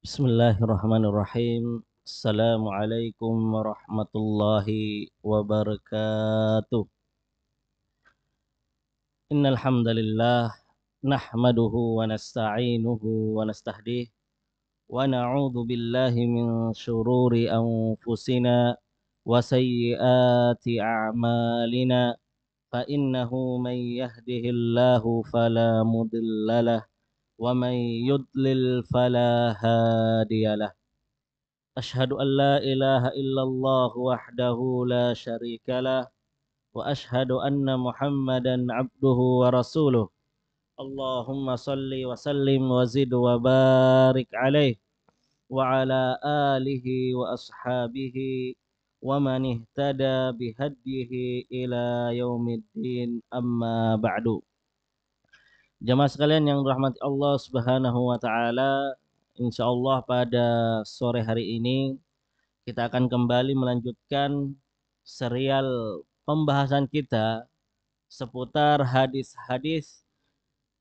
Bismillahirrahmanirrahim. Assalamualaikum warahmatullahi wabarakatuh. Innal hamdalillah nahmaduhu wa nasta'inuhu wa nastahdih wa na'udzu billahi min shururi anfusina wa sayyiati a'malina fa innahu man yahdihillahu fala mudhillalah wa man yudlil fala hadiyalah. Asyhadu an la ilaha illallah wahdahu la syarika lah wa asyhadu anna Muhammadan abduhu wa rasuluh. Allahumma salli wa sallim wa zid wa barik alaih wa ala alihi wa ashabihi wa man ihtada bihadyihi ila yaumiddin amma ba'du. Jamaah sekalian yang dirahmati Allah Subhanahu wa taala, insyaallah pada sore hari ini kita akan kembali melanjutkan serial pembahasan kita seputar hadis-hadis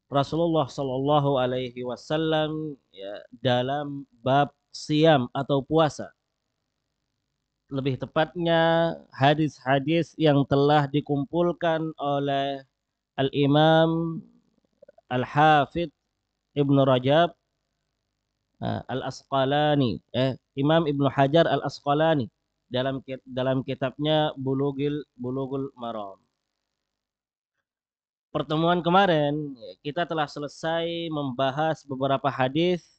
Rasulullah Shallallahu Alaihi Wasallam ya, dalam bab siam atau puasa. Lebih tepatnya hadis-hadis yang telah dikumpulkan oleh Al-Imam Al-Hafidh Ibnu Rajab Al-Asqalani, Imam Ibnu Hajar Al-Asqalani dalam kitabnya Bulughul Maram. Pertemuan kemarin kita telah selesai membahas beberapa hadis,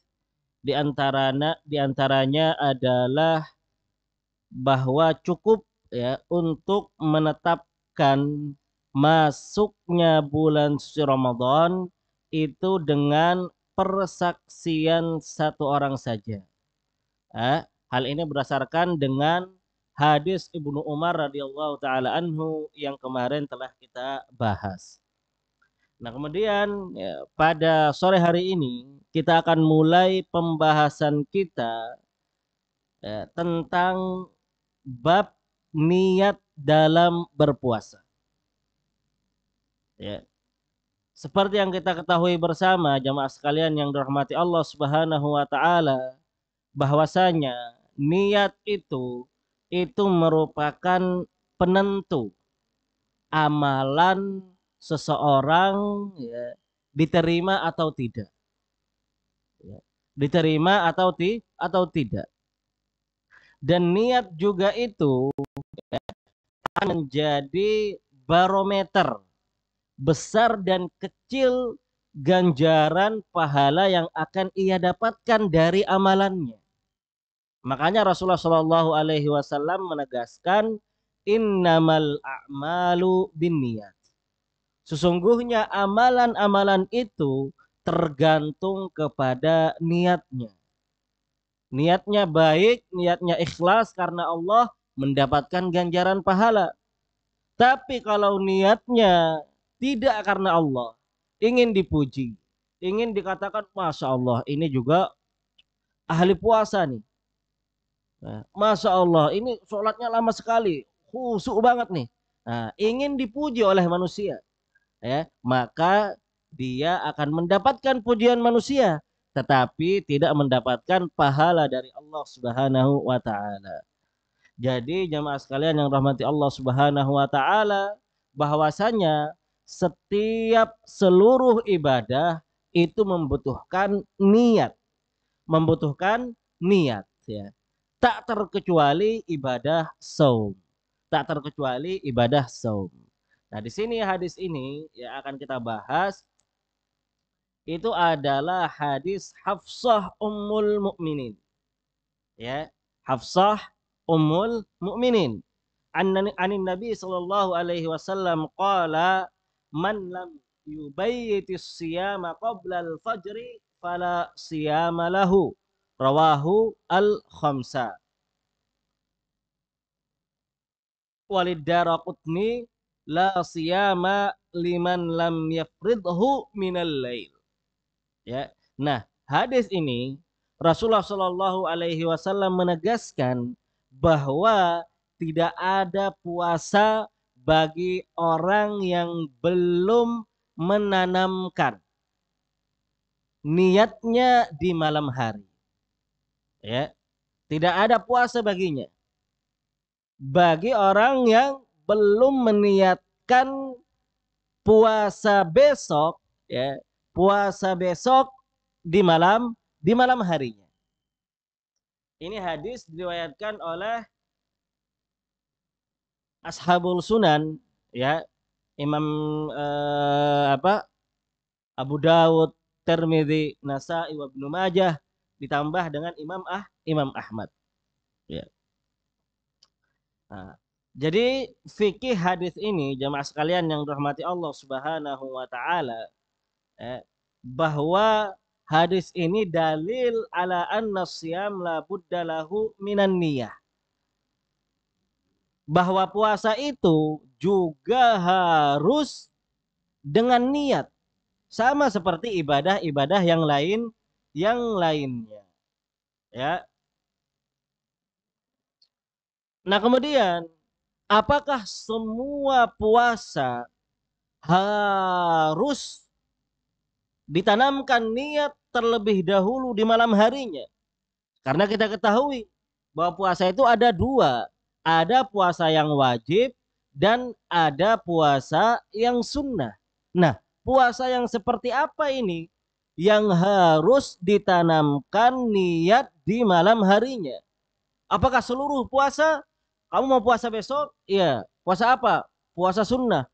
di antaranya adalah bahwa cukup ya untuk menetapkan masuknya bulan suci Ramadan itu dengan persaksian satu orang saja. Hal ini berdasarkan dengan hadis Ibnu Umar radhiyallahu taala anhu yang kemarin telah kita bahas. Nah, kemudian ya, pada sore hari ini kita akan mulai pembahasan kita ya, tentang bab niat dalam berpuasa. Ya. Seperti yang kita ketahui bersama jamaah sekalian yang dirahmati Allah Subhanahu wa taala, bahwasanya niat itu merupakan penentu amalan seseorang ya, diterima atau tidak. Ya. Diterima atau tidak. Dan niat juga itu menjadi barometer besar dan kecil ganjaran pahala yang akan ia dapatkan dari amalannya. Makanya Rasulullah Shallallahu Alaihi Wasallam menegaskan innamal a'malu binniyat. Sesungguhnya amalan-amalan itu tergantung kepada niatnya. Niatnya baik, niatnya ikhlas karena Allah, mendapatkan ganjaran pahala. Tapi kalau niatnya tidak karena Allah, ingin dipuji, ingin dikatakan Masya Allah ini juga ahli puasa nih. Nah, Masya Allah ini sholatnya lama sekali, khusyuk banget nih. Nah, ingin dipuji oleh manusia, ya, maka dia akan mendapatkan pujian manusia, tetapi tidak mendapatkan pahala dari Allah Subhanahu wa taala. Jadi jamaah sekalian yang rahmati Allah Subhanahu wa taala, bahwasanya setiap seluruh ibadah itu membutuhkan niat ya. Tak terkecuali ibadah saum. Tak terkecuali ibadah saum. Nah, di sini hadis ini yang akan kita bahas itu adalah hadis Hafsah Ummul Mukminin. Ya, Hafsah Ummul Mukminin. Anin Nabi sallallahu alaihi wasallam qala man lam yubayyitis siyama qabla al-fajri fala siyama lahu. Rawahu al-khamsa. Walid Daraqutni la siyama liman lam yafridhu minal lail. Ya. Nah, hadis ini Rasulullah Shallallahu alaihi wasallam menegaskan bahwa tidak ada puasa bagi orang yang belum menanamkan niatnya di malam hari. Ya, tidak ada puasa baginya. Bagi orang yang belum meniatkan puasa besok, ya, puasa besok di malam harinya. Ini hadis diriwayatkan oleh Ashabul Sunan, ya, Imam Abu Dawud, Tirmidzi, Nasa'i, wa Ibnu Majah, ditambah dengan Imam Ahmad. Ya. Nah, jadi fikih hadis ini jamaah sekalian yang dirahmati Allah Subhanahu wa taala, eh, bahwa hadis ini dalil ala anna siyam la budda lahu minan niyah. Bahwa puasa itu juga harus dengan niat, sama seperti ibadah-ibadah yang lainnya, ya. Nah, kemudian apakah semua puasa harus ditanamkan niat terlebih dahulu di malam harinya? Karena kita ketahui bahwa puasa itu ada dua. Ada puasa yang wajib dan ada puasa yang sunnah. Nah, puasa yang seperti apa ini yang harus ditanamkan niat di malam harinya? Apakah seluruh puasa? Kamu mau puasa besok? Iya. Puasa apa? Puasa sunnah.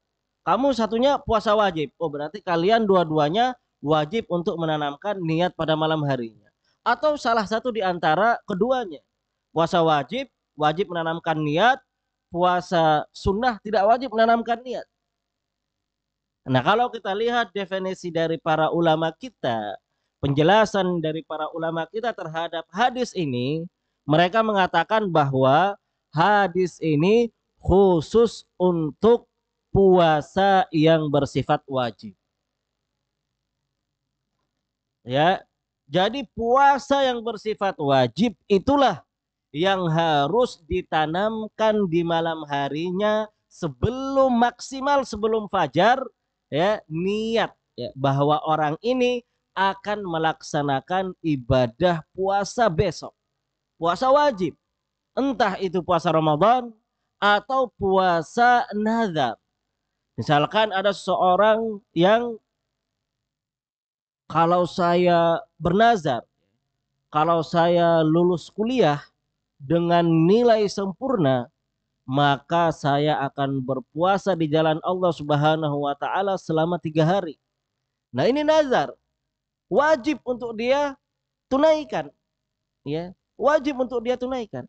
Kamu satunya puasa wajib. Oh, berarti kalian dua-duanya wajib untuk menanamkan niat pada malam harinya. Atau salah satu di antara keduanya. Puasa wajib, wajib menanamkan niat. Puasa sunnah tidak wajib menanamkan niat. Nah, kalau kita lihat definisi dari para ulama kita, penjelasan dari para ulama kita terhadap hadis ini, mereka mengatakan bahwa hadis ini khusus untuk puasa yang bersifat wajib. Ya. Jadi puasa yang bersifat wajib itulah yang harus ditanamkan di malam harinya sebelum fajar, ya, niat, ya, bahwa orang ini akan melaksanakan ibadah puasa besok, puasa wajib, entah itu puasa Ramadan atau puasa nazar. Misalkan ada seseorang yang kalau saya bernazar, kalau saya lulus kuliah dengan nilai sempurna, maka saya akan berpuasa di jalan Allah Subhanahu wa taala selama 3 hari. Nah, ini nazar, wajib untuk dia tunaikan, ya. Wajib untuk dia tunaikan.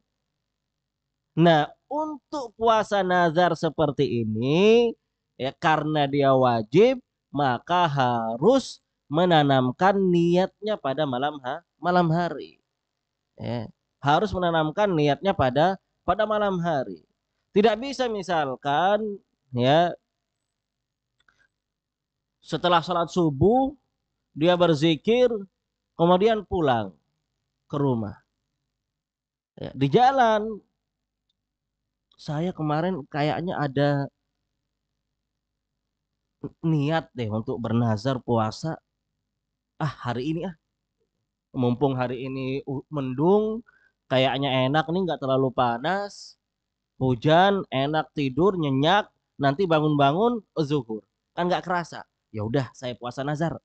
Nah, untuk puasa nazar seperti ini, ya, karena dia wajib, maka harus menanamkan niatnya pada malam hari. Ya. Harus menanamkan niatnya pada malam hari. Tidak bisa misalkan, ya, setelah sholat subuh dia berzikir kemudian pulang ke rumah. Ya, di jalan saya kemarin kayaknya ada niat deh untuk bernazar puasa. Hari ini mumpung hari ini mendung, kayaknya enak nih, nggak terlalu panas, hujan, enak tidur nyenyak, nanti bangun-bangun zuhur, kan nggak kerasa. Ya udah, saya puasa nazar.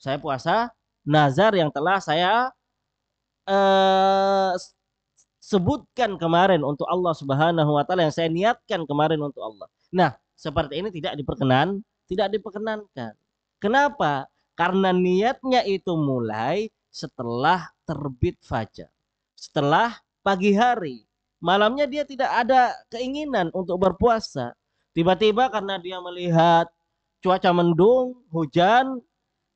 Saya puasa nazar yang telah saya eh, sebutkan kemarin untuk Allah Subhanahu wa taala, yang saya niatkan kemarin untuk Allah. Nah, seperti ini tidak diperkenankan. Kenapa? Karena niatnya itu mulai setelah terbit fajar. Setelah pagi hari. Malamnya dia tidak ada keinginan untuk berpuasa. Tiba-tiba karena dia melihat cuaca mendung, hujan,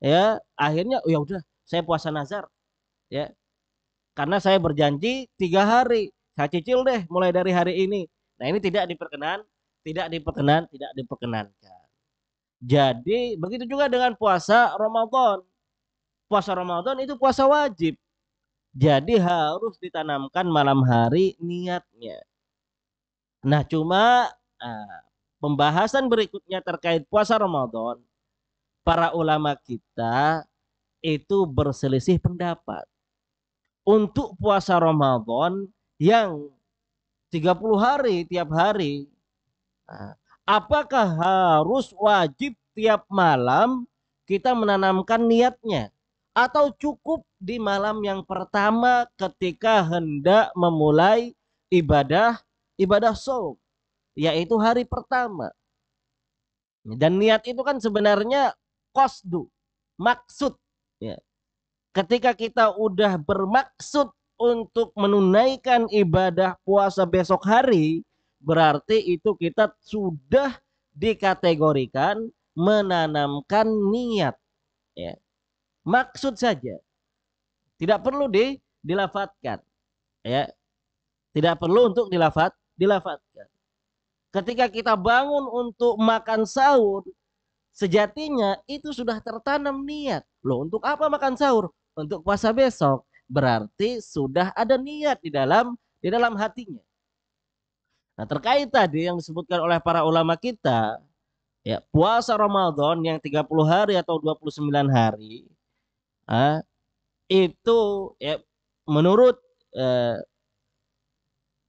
ya, akhirnya, oh, ya udah, saya puasa nazar, ya, karena saya berjanji 3 hari, saya cicil deh mulai dari hari ini. Nah, ini tidak diperkenankan. Jadi begitu juga dengan puasa Ramadan. Puasa Ramadan itu puasa wajib. Jadi harus ditanamkan malam hari niatnya. Nah, cuma ah, pembahasan berikutnya terkait puasa Ramadan, para ulama kita itu berselisih pendapat untuk puasa Ramadan yang 30 hari tiap hari, nah, apakah harus wajib tiap malam kita menanamkan niatnya? Atau cukup di malam yang pertama ketika hendak memulai ibadah ibadah shaum, yaitu hari pertama. Dan niat itu kan sebenarnya qasdu, maksud. Ya. Ketika kita udah bermaksud untuk menunaikan ibadah puasa besok hari, berarti itu kita sudah dikategorikan menanamkan niat. Ya. Maksud saja, tidak perlu dilafatkan. Ya. Tidak perlu untuk dilafatkan. Ketika kita bangun untuk makan sahur, sejatinya itu sudah tertanam niat. Loh, untuk apa makan sahur? Untuk puasa besok. Berarti sudah ada niat di dalam hatinya. Nah, terkait tadi yang disebutkan oleh para ulama kita, ya, puasa Ramadan yang 30 hari atau 29 hari, ah, itu ya, menurut eh,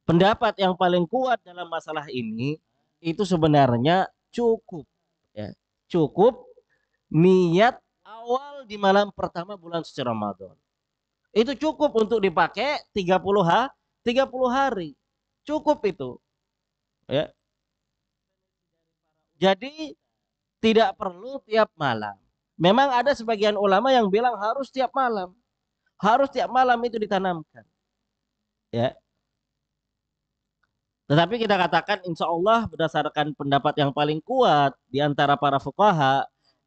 pendapat yang paling kuat dalam masalah ini itu sebenarnya cukup, ya, cukup niat awal di malam pertama bulan suci Ramadan. Itu cukup untuk dipakai 30 hari. Cukup itu, ya. Jadi tidak perlu tiap malam. Memang ada sebagian ulama yang bilang harus tiap malam. Harus tiap malam itu ditanamkan, ya. Tetapi kita katakan insya Allah berdasarkan pendapat yang paling kuat di antara para fuqaha,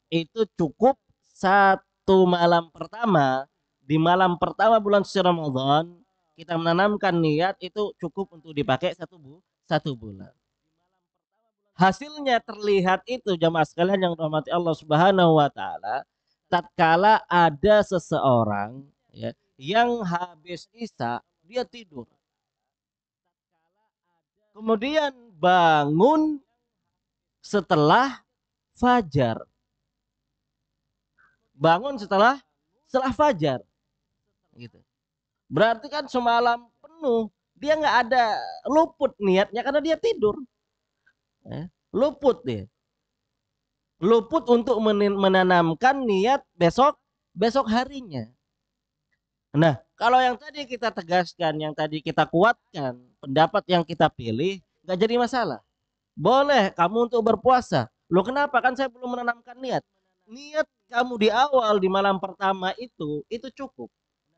itu cukup satu malam pertama, di malam pertama bulan suci Ramadan kita menanamkan niat, itu cukup untuk dipakai satu bulan. Hasilnya terlihat itu jamaah sekalian yang rahmati Allah Subhanahu wa taala, tatkala ada seseorang, ya, yang habis isya dia tidur. Kemudian bangun setelah fajar. Bangun setelah fajar, gitu. Berarti kan semalam penuh dia nggak ada, luput niatnya karena dia tidur. Luput dia. Luput untuk menanamkan niat besok besok harinya. Nah, kalau yang tadi kita tegaskan, yang tadi kita kuatkan, pendapat yang kita pilih, nggak jadi masalah. Boleh kamu untuk berpuasa. Loh kenapa? Kan saya belum menanamkan niat. Niat kamu di awal di malam pertama itu cukup.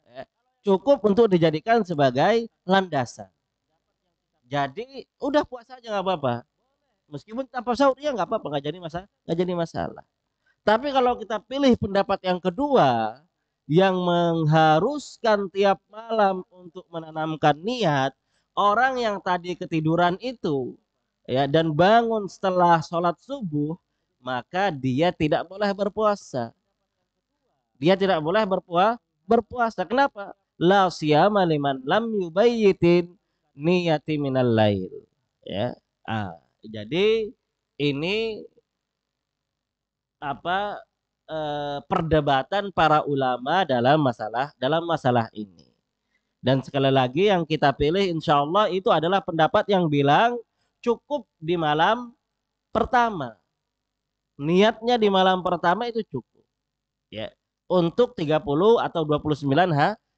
Ya. Cukup untuk dijadikan sebagai landasan. Jadi udah puasa aja nggak apa-apa. Meskipun tanpa sahur ya nggak apa-apa, nggak jadi masalah. Tapi kalau kita pilih pendapat yang kedua, yang mengharuskan tiap malam untuk menanamkan niat, orang yang tadi ketiduran itu, ya, dan bangun setelah sholat subuh, maka dia tidak boleh berpuasa. Dia tidak boleh berpuasa. Kenapa? La siyama liman lam yubayyitin niyati minal lail. Ya. Jadi ini apa, perdebatan para ulama dalam masalah ini. Dan sekali lagi yang kita pilih insya Allah itu adalah pendapat yang bilang cukup di malam pertama. Niatnya di malam pertama itu cukup. Ya. Untuk 30 atau 29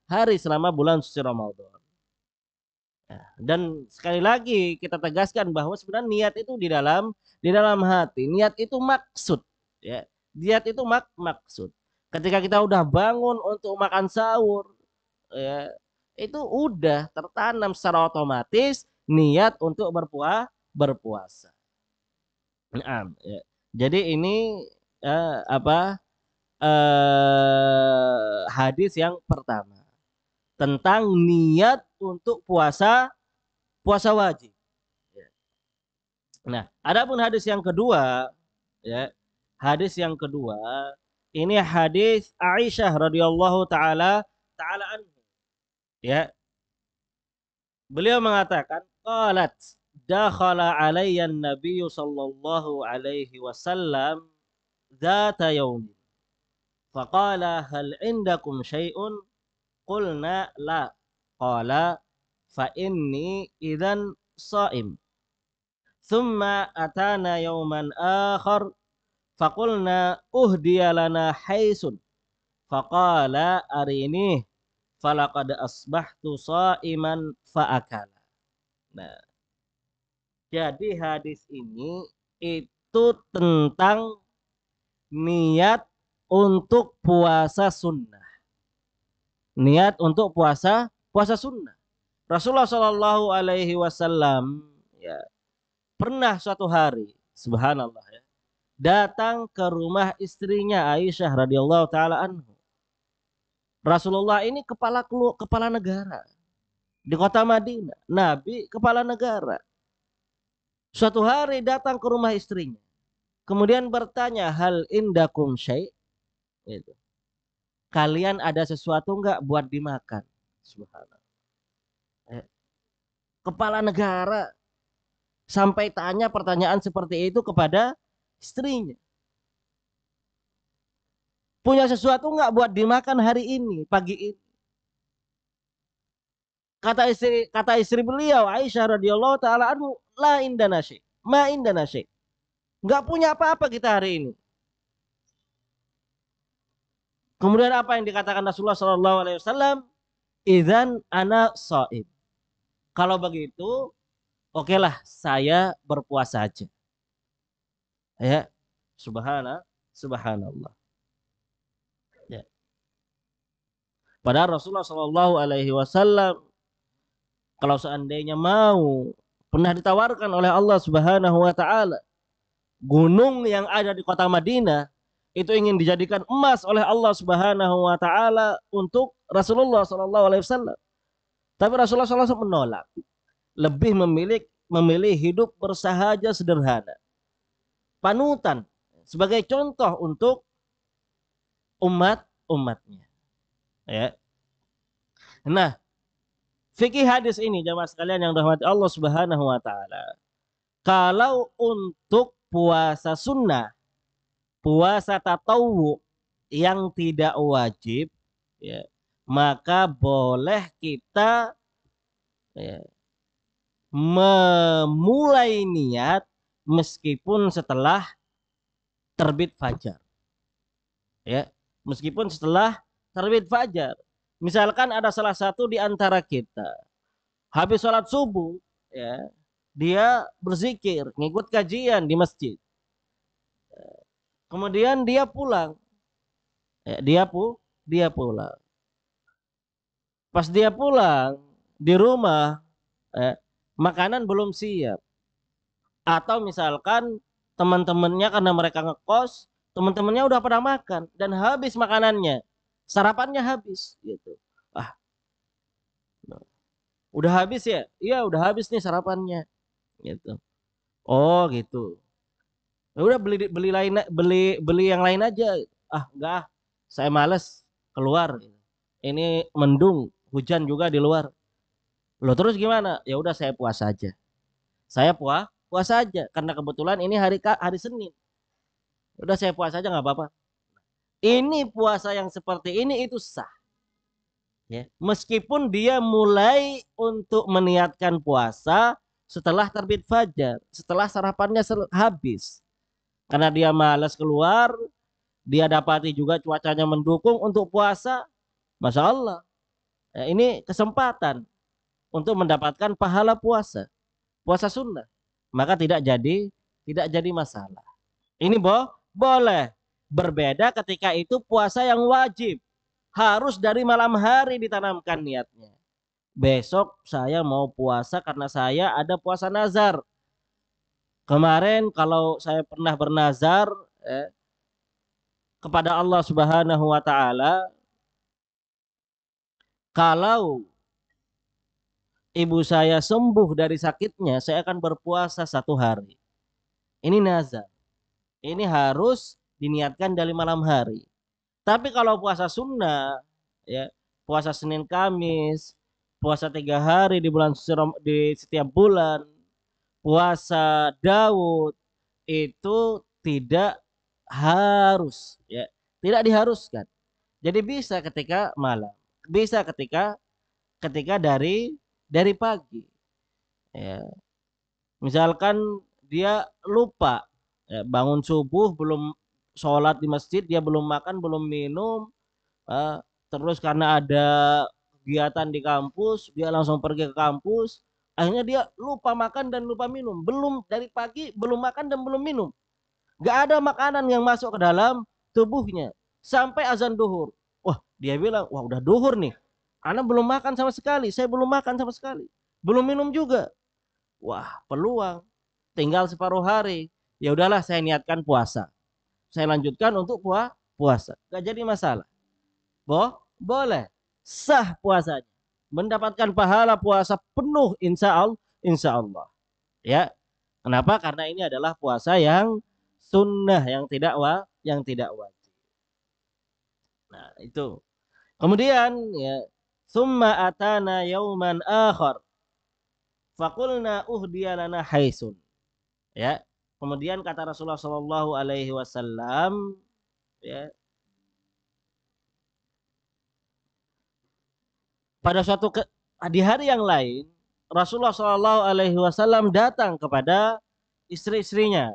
hari selama bulan suci Ramadan. Ya. Dan sekali lagi kita tegaskan bahwa sebenarnya niat itu di dalam hati. Niat itu maksud, ya. Niat itu maksud. Ketika kita udah bangun untuk makan sahur, ya, itu udah tertanam secara otomatis niat untuk berpuasa. Nah, ya. Jadi ini hadis yang pertama tentang niat untuk puasa puasa wajib. Nah, adapun hadis yang kedua, ya, hadis yang kedua ini hadis Aisyah radhiyallahu taala anhu, ya. Beliau mengatakan, qalat dakhala alayya an-nabiy sallallahu alaihi wasallam dzata yaum faqala hal indakum syai'un Qulna la. Qala fa inni idzan shaim. Thumma atana yawman akhar faqulna uhdiya lana haisun. Faqala arini falaqad asbahtu shaiman faakala. Nah, jadi hadis ini itu tentang niat untuk puasa sunnah. Niat untuk puasa sunnah. Rasulullah Shallallahu Alaihi Wasallam ya pernah suatu hari, subhanallah ya, datang ke rumah istrinya Aisyah radhiyallahu taala anhu. Rasulullah ini kepala negara di kota Madinah. Nabi kepala negara. Suatu hari datang ke rumah istrinya. Kemudian bertanya, hal indakum syai'? Gitu. Kalian ada sesuatu enggak buat dimakan? Subhanallah. Kepala negara sampai tanya pertanyaan seperti itu kepada istrinya. Punya sesuatu enggak buat dimakan hari ini, pagi ini? Kata istri beliau Aisyah radhiyallahu taala anhu, la indana syai'. Ma indana syai'. Enggak punya apa-apa kita hari ini. Kemudian apa yang dikatakan Rasulullah Shallallahu Alaihi Wasallam? Idzan ana shaim. Kalau begitu, okelah saya berpuasa aja. Ya, subhanallah. Ya. Padahal Rasulullah Shallallahu Alaihi Wasallam kalau seandainya mau pernah ditawarkan oleh Allah Subhanahu Wa Taala gunung yang ada di kota Madinah itu ingin dijadikan emas oleh Allah Subhanahu Wa Taala untuk Rasulullah Shallallahu Alaihi Wasallam. Tapi Rasulullah SAW menolak. Lebih memilih hidup bersahaja sederhana. Panutan sebagai contoh untuk umatnya. Ya. Nah, fikih hadis ini jamaah sekalian yang dirahmati Allah Subhanahu wa taala. Kalau untuk puasa sunnah, puasa tatawwu yang tidak wajib, ya, maka boleh kita ya, memulai niat meskipun setelah terbit fajar. Ya, meskipun setelah terbit fajar. Misalkan ada salah satu di antara kita habis sholat subuh, ya, dia berzikir, ngikut kajian di masjid. Kemudian dia pulang, ya, dia pulang. Pas dia pulang di rumah, makanan belum siap. Atau misalkan teman-temannya karena mereka ngekos, teman-temannya udah pada makan dan habis makanannya, sarapannya habis, gitu. Ah, udah habis ya? Iya, udah habis nih sarapannya, gitu. Oh, gitu. Ya udah beli yang lain aja. Ah, enggak, saya males keluar. Ini mendung, hujan juga di luar. Loh terus gimana? Ya udah saya puasa aja. Saya puasa aja karena kebetulan ini hari Senin. Udah saya puasa aja nggak apa-apa. Ini puasa yang seperti ini itu sah. Ya. Meskipun dia mulai untuk meniatkan puasa setelah terbit fajar, setelah sarapannya habis. Karena dia malas keluar, dia dapati juga cuacanya mendukung untuk puasa, Masya Allah. Ya, ini kesempatan untuk mendapatkan pahala puasa sunnah. Maka tidak jadi masalah. Ini boleh. Berbeda ketika itu puasa yang wajib. Harus dari malam hari ditanamkan niatnya. Besok saya mau puasa karena saya ada puasa nazar. Kemarin kalau saya pernah bernazar kepada Allah Subhanahu wa taala, kalau ibu saya sembuh dari sakitnya, saya akan berpuasa 1 hari. Ini nazar. Ini harus diniatkan dari malam hari. Tapi kalau puasa sunnah, ya, puasa Senin Kamis, puasa 3 hari di setiap bulan, puasa Daud, itu tidak harus, ya, tidak diharuskan. Jadi bisa ketika malam. bisa ketika dari pagi. Ya. Misalkan dia lupa, ya, bangun subuh belum sholat di masjid, dia belum makan, belum minum, eh, terus karena ada kegiatan di kampus, dia langsung pergi ke kampus, akhirnya dia lupa makan dan lupa minum, belum dari pagi belum makan dan belum minum, gak ada makanan yang masuk ke dalam tubuhnya sampai azan duhur. Wah, dia bilang, wah udah duhur nih, anak belum makan sama sekali, saya belum makan sama sekali, belum minum juga. Wah, peluang. Tinggal separuh hari. Ya udahlah, saya niatkan puasa. Saya lanjutkan untuk puasa. Gak jadi masalah. Boleh. Sah puasanya. Mendapatkan pahala puasa penuh insya Allah. Ya. Kenapa? Karena ini adalah puasa yang sunnah, yang tidak wajib. Nah, itu. Kemudian ya, summa atana yauman akhar fakulna uhdiya lana haisun. Ya. Kemudian kata Rasulullah Shallallahu Alaihi Wasallam, ya, pada di hari yang lain Rasulullah Shallallahu Alaihi Wasallam datang kepada istri-istrinya.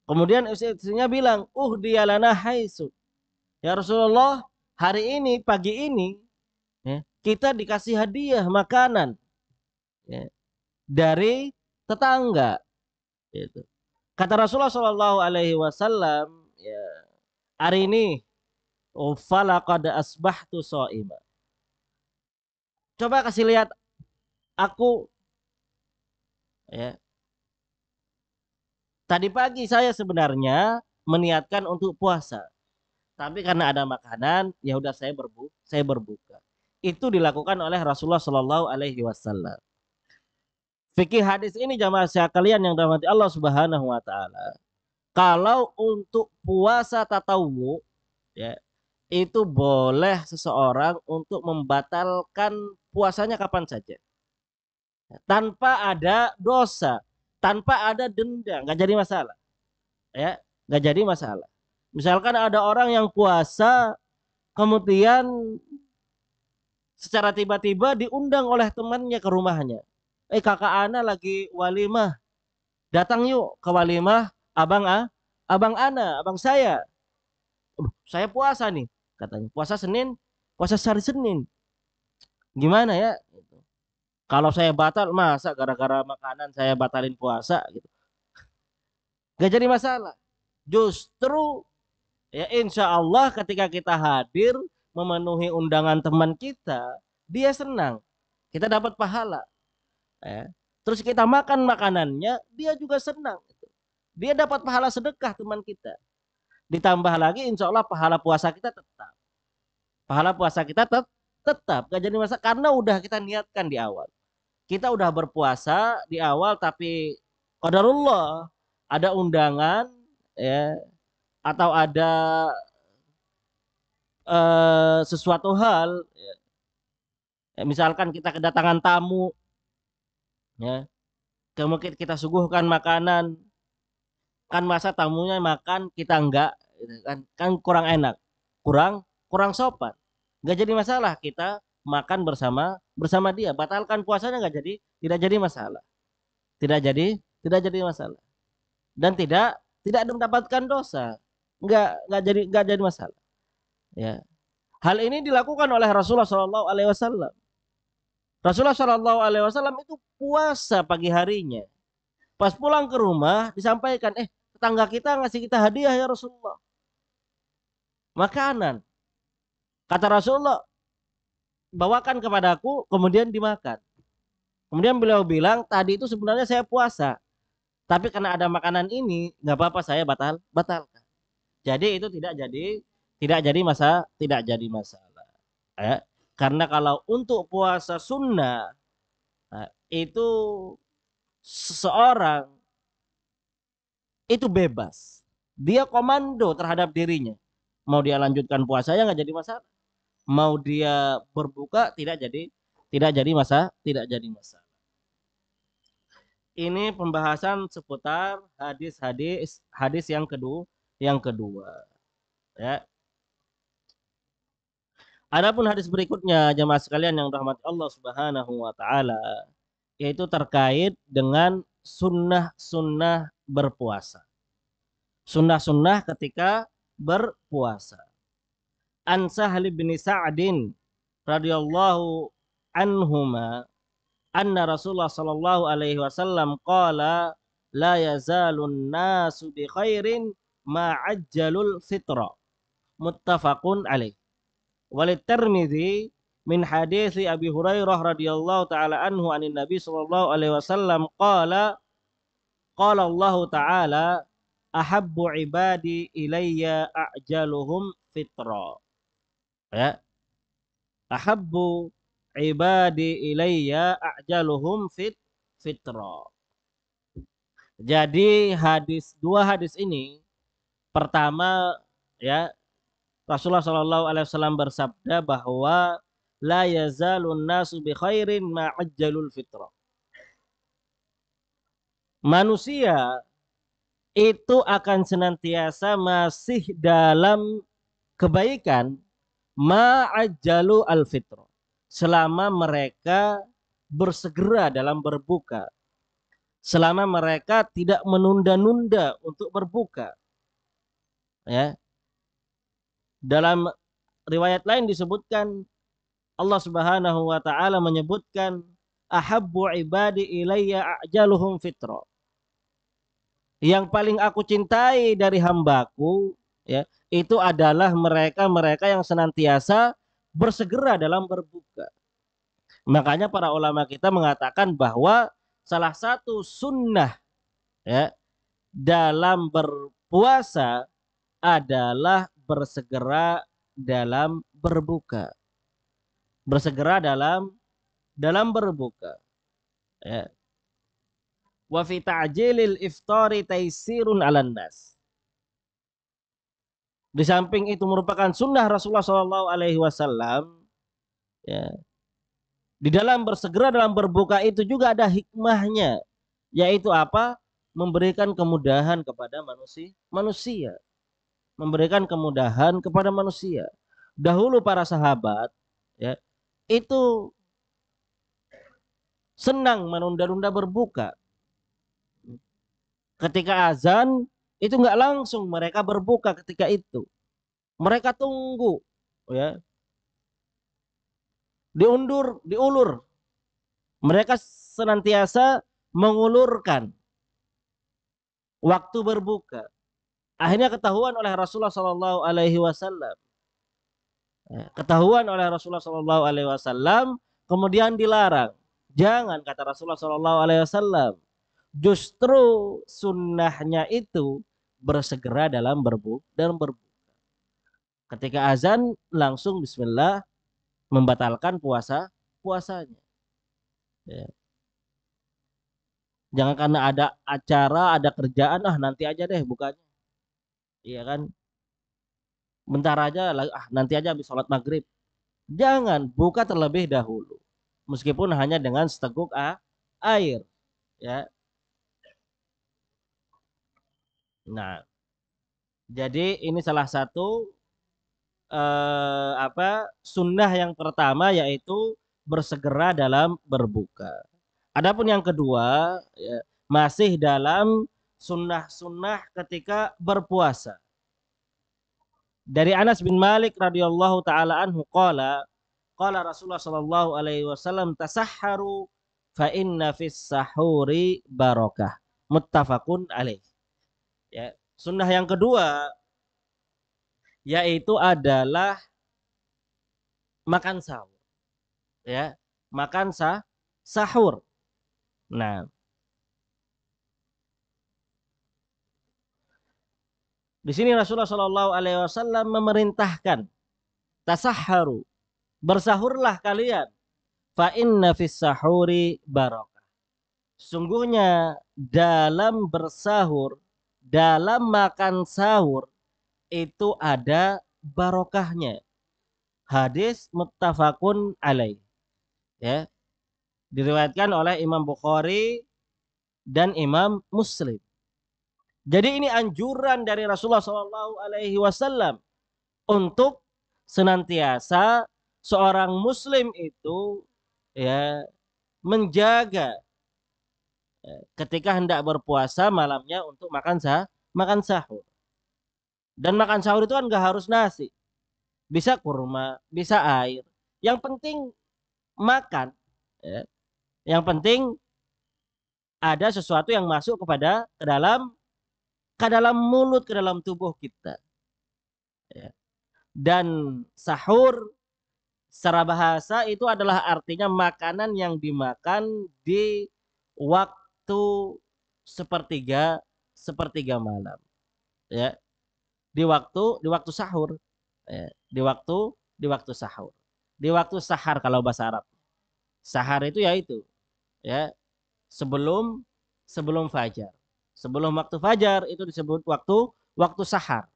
Kemudian istri-istrinya bilang, dialana haisu. Ya Rasulullah, hari ini pagi ini, ya, kita dikasih hadiah makanan, ya, dari tetangga. Gitu. Kata Rasulullah Shallallahu Alaihi Wasallam, ya, hari ini, falaqad asbahtu shaima. Coba kasih lihat aku, ya. Tadi pagi saya sebenarnya meniatkan untuk puasa, tapi karena ada makanan, ya udah saya berbuka. Itu dilakukan oleh Rasulullah Shallallahu Alaihi Wasallam. Fikih hadis ini jamaah sekalian yang dirahmati Allah Subhanahu Wa Taala. Kalau untuk puasa tatawu, ya, itu boleh seseorang untuk membatalkan puasanya kapan saja, tanpa ada dosa, tanpa ada denda, nggak jadi masalah, ya, nggak jadi masalah. Misalkan ada orang yang puasa, kemudian secara tiba-tiba diundang oleh temannya ke rumahnya. Kakak Ana lagi walimah, datang yuk ke walimah abang Ana, abang saya. Saya puasa nih, katanya. Puasa hari Senin. Gimana ya? Kalau saya batal, masa gara-gara makanan saya batalin puasa gitu. Gak jadi masalah. Justru ya insya Allah ketika kita hadir memenuhi undangan teman kita, dia senang. Kita dapat pahala. Ya. Terus kita makan makanannya, dia juga senang. Dia dapat pahala sedekah teman kita. Ditambah lagi insya Allah pahala puasa kita tetap. Pahala puasa kita tetap. Gak jadi masalah karena udah kita niatkan di awal. Kita udah berpuasa di awal tapi qadarullah ada undangan, ya, atau ada sesuatu hal, ya, misalkan kita kedatangan tamu, ya, kemudian kita suguhkan makanan, kan masa tamunya makan kita enggak, gitu kan kurang enak, kurang kurang sopan. Nggak jadi masalah kita makan bersama bersama dia, batalkan puasanya nggak jadi, tidak jadi masalah, tidak jadi tidak jadi masalah, dan tidak mendapatkan dosa, nggak jadi masalah, ya. Hal ini dilakukan oleh Rasulullah Shallallahu Alaihi Wasallam. Rasulullah Shallallahu Alaihi Wasallam itu puasa pagi harinya. Pas pulang ke rumah disampaikan, tetangga kita ngasih kita hadiah ya Rasulullah, makanan. Kata Rasulullah, bawakan kepadaku, kemudian dimakan. Kemudian beliau bilang, tadi itu sebenarnya saya puasa, tapi karena ada makanan ini, nggak apa-apa saya batalkan. Jadi itu tidak jadi masalah. Ya. Karena kalau untuk puasa sunnah, nah, itu seseorang itu bebas. Dia komando terhadap dirinya. Mau dia lanjutkan puasanya nggak jadi masalah. Mau dia berbuka tidak jadi masalah. Ini pembahasan seputar hadis yang kedua, ya. Adapun hadis berikutnya jemaah sekalian yang rahmat Allah Subhanahu wa taala, yaitu terkait dengan sunnah-sunnah berpuasa. Sunnah-sunnah ketika berpuasa. An Sahal bin Sa'din radhiyallahu anhuma anna Rasulullah sallallahu alaihi wasallam qala la yazalun nasu bi khairin ma ajjalul fitra. Muttafaqun alaih. Walid Tirmidzi min hadits Abi Hurairah radhiyallahu taala anhu anin Nabi sallallahu alaihi wasallam qala Allah taala ahabbu ibadi ilayya ajaluhum fitra. Ya, ahabbu ibadi ilayya ajaluhum fitra. Jadi dua hadis ini, pertama ya, Rasulullah Shallallahu Alaihi Wasallam bersabda bahwa la yazalun nasu bi khairin ma ajjalul fitrah. Manusia itu akan senantiasa masih dalam kebaikan ma ajjalu al fitrah, selama mereka bersegera dalam berbuka, selama mereka tidak menunda-nunda untuk berbuka. Ya. Dalam riwayat lain disebutkan Allah Subhanahu wa taala menyebutkan ahabbu ibadi ilayya ajaluhum fitra. Yang paling aku cintai dari hambaku ya, itu adalah mereka-mereka yang senantiasa bersegera dalam berbuka. Makanya para ulama kita mengatakan bahwa salah satu sunnah ya dalam berpuasa adalah bersegera dalam berbuka. Bersegera dalam berbuka. Ya. Wa fi ta'jilil iftari taisirun 'alan nas. Di samping itu merupakan sunnah Rasulullah Shallallahu Alaihi Wasallam. Ya. Di dalam bersegera dalam berbuka itu juga ada hikmahnya, yaitu apa? Memberikan kemudahan kepada manusia. Memberikan kemudahan kepada manusia. Dahulu para sahabat ya, itu senang menunda-nunda berbuka. Ketika azan itu nggak langsung mereka berbuka ketika itu. Mereka tunggu ya. Diulur. Mereka senantiasa mengulurkan waktu berbuka. Akhirnya ketahuan oleh Rasulullah Shallallahu Alaihi Wasallam. Ketahuan oleh Rasulullah Shallallahu Alaihi Wasallam, kemudian dilarang. Jangan, kata Rasulullah Shallallahu Alaihi Wasallam. Justru sunnahnya itu bersegera dalam berbuka. Ketika azan langsung Bismillah, membatalkan puasanya. Ya. Jangan karena ada acara, ada kerjaan, nanti aja deh bukanya. Iya kan? Bentar aja, nanti aja habis sholat maghrib. Jangan, buka terlebih dahulu. Meskipun hanya dengan seteguk air. Ya. Nah, jadi ini salah satu sunnah yang pertama, yaitu bersegera dalam berbuka. Adapun yang kedua ya, masih dalam sunnah-sunnah ketika berpuasa. Dari Anas bin Malik radhiyallahu taala anhu qala Rasulullah sallallahu alaihi wasallam tasahharu fa inna fis sahuri barakah. Muttafaqun alaih. Ya, sunnah yang kedua yaitu adalah makan sahur. Ya, makan sahur. Nah, di sini Rasulullah Shallallahu Alaihi Wasallam memerintahkan tasahharu, bersahurlah kalian. Fa inna fis sahuri barakah. Sungguhnya dalam bersahur, dalam makan sahur itu ada barokahnya. Hadis muttafaqun alaih. Ya, diriwayatkan oleh Imam Bukhari dan Imam Muslim. Jadi ini anjuran dari Rasulullah Shallallahu Alaihi Wasallam untuk senantiasa seorang muslim itu ya menjaga ketika hendak berpuasa malamnya untuk makan sahur. Dan makan sahur itu kan nggak harus nasi, bisa kurma, bisa air. Yang penting makan. Ya. Yang penting ada sesuatu yang masuk ke dalam mulut, ke dalam tubuh kita. Ya. Dan sahur secara bahasa itu adalah artinya makanan yang dimakan di waktu sepertiga sepertiga malam. Ya, di waktu sahur. Ya, di waktu sahur. Di waktu sahar kalau bahasa Arab. Sahar itu ya sebelum sebelum fajar. Sebelum waktu fajar itu disebut waktu waktu sahar.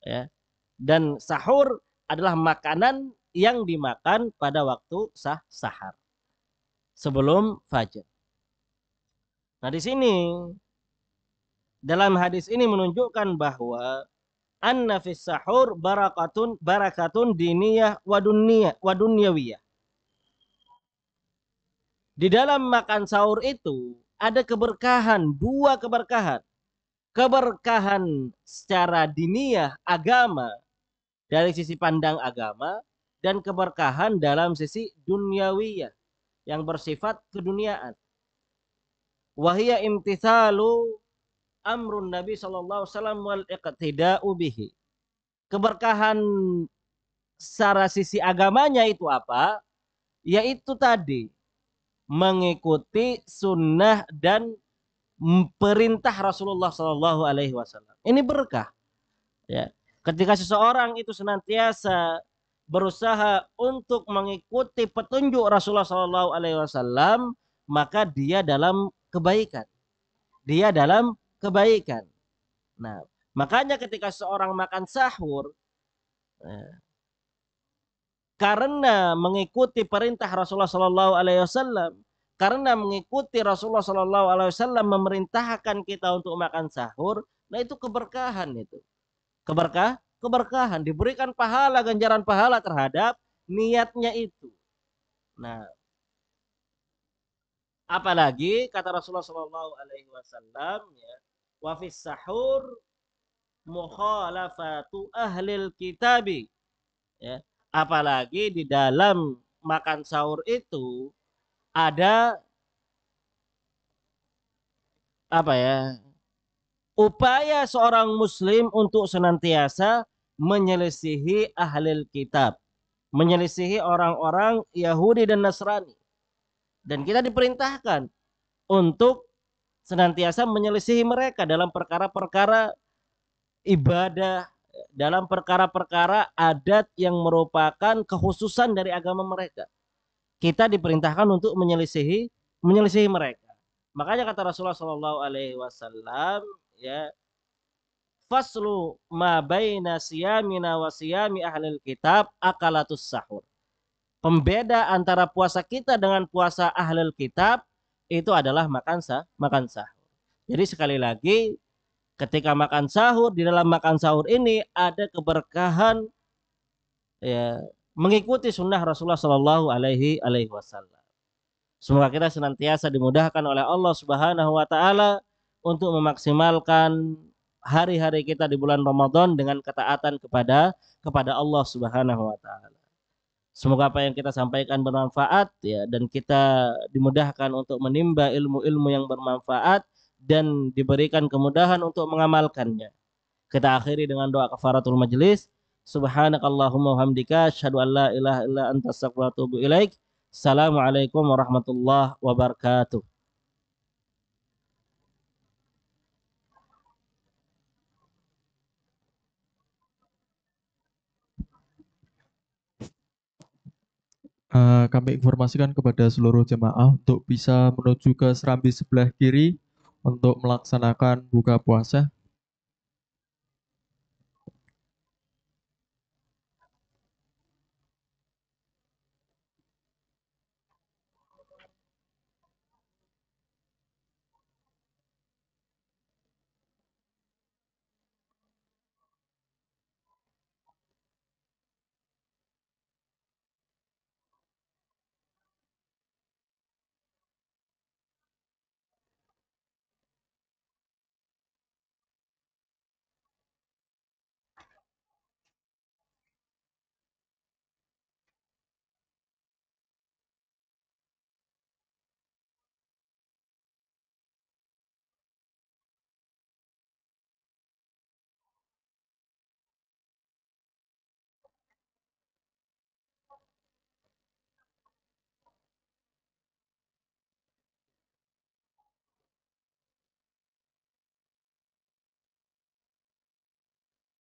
Ya. Dan sahur adalah makanan yang dimakan pada waktu sahar sebelum fajar. Nah, di sini dalam hadis ini menunjukkan bahwa anna fis sahur barakatun diniyah wa dunyawiyah. Di dalam makan sahur itu ada keberkahan, dua keberkahan. Keberkahan secara diniyah agama dari sisi pandang agama dan keberkahan dalam sisi dunyawiyah yang bersifat keduniaan. Wahia imtithalu amrun Nabi sallallahu alaihi wasallam wal iqtida'u bihi. Keberkahan secara sisi agamanya itu apa? Yaitu tadi mengikuti sunnah dan perintah Rasulullah sallallahu alaihi wasallam. Ini berkah. Ya. Ketika seseorang itu senantiasa berusaha untuk mengikuti petunjuk Rasulullah sallallahu alaihi wasallam, maka dia dalam kebaikan. Dia dalam kebaikan. Nah, makanya ketika seorang makan sahur, karena mengikuti perintah Rasulullah Sallallahu Alaihi Wasallam, karena mengikuti Rasulullah Sallallahu Alaihi Wasallam memerintahkan kita untuk makan sahur, nah itu keberkahan itu, keberkahan diberikan pahala, ganjaran pahala terhadap niatnya itu. Nah, apalagi kata Rasulullah Sallallahu Alaihi Wasallam, ya, wafis sahur mukhalafatu ahlil kitabi, ya. Apalagi di dalam makan sahur itu ada apa ya? Upaya seorang muslim untuk senantiasa menyelisihi ahlil kitab, menyelisihi orang-orang Yahudi dan Nasrani. Dan kita diperintahkan untuk senantiasa menyelisihi mereka dalam perkara-perkara ibadah, dalam perkara-perkara adat yang merupakan kekhususan dari agama mereka. Kita diperintahkan untuk menyelisihi mereka. Makanya kata Rasulullah Shallallahu Alaihi Wasallam, ya, faslu ma baina siyamina wa siyami ahlil kitab akalatus sahur. Pembeda antara puasa kita dengan puasa ahlul kitab itu adalah makan sahur. Jadi sekali lagi, ketika makan sahur, di dalam makan sahur ini ada keberkahan, ya, mengikuti sunnah Rasulullah Shallallahu Alaihi Wasallam. Semoga kita senantiasa dimudahkan oleh Allah Subhanahu Wa Taala untuk memaksimalkan hari-hari kita di bulan Ramadan dengan ketaatan kepada Allah Subhanahu Wa Taala. Semoga apa yang kita sampaikan bermanfaat, ya, dan kita dimudahkan untuk menimba ilmu-ilmu yang bermanfaat dan diberikan kemudahan untuk mengamalkannya. Kita akhiri dengan doa kafaratul majelis. Subhanakallahumma hamdika asyhadu an la ilaha illa anta astaghfiruka wa atubu ilaik. Assalamualaikum warahmatullahi wabarakatuh. Kami informasikan kepada seluruh jemaah untuk bisa menuju ke serambi sebelah kiri untuk melaksanakan buka puasa.